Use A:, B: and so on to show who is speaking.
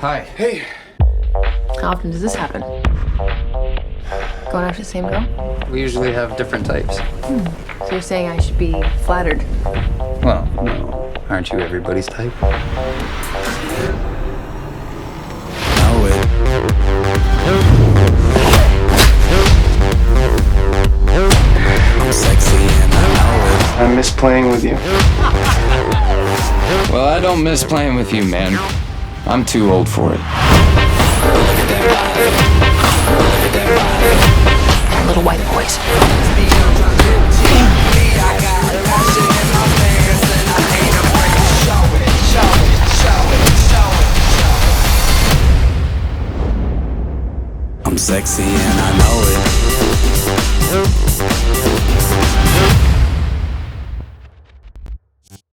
A: Hi.
B: Hey.
C: How often does this happen? Going after the same girl?
A: We usually have different types.
C: So you're saying I should be flattered?
A: Well, no. Aren't you everybody's type?
D: Know it. I'm sexy and I know it.
B: I miss playing with you.
D: Well, I don't miss playing with you, man. I'm too old for it.
C: Little white boys.
D: I'm sexy and I know it.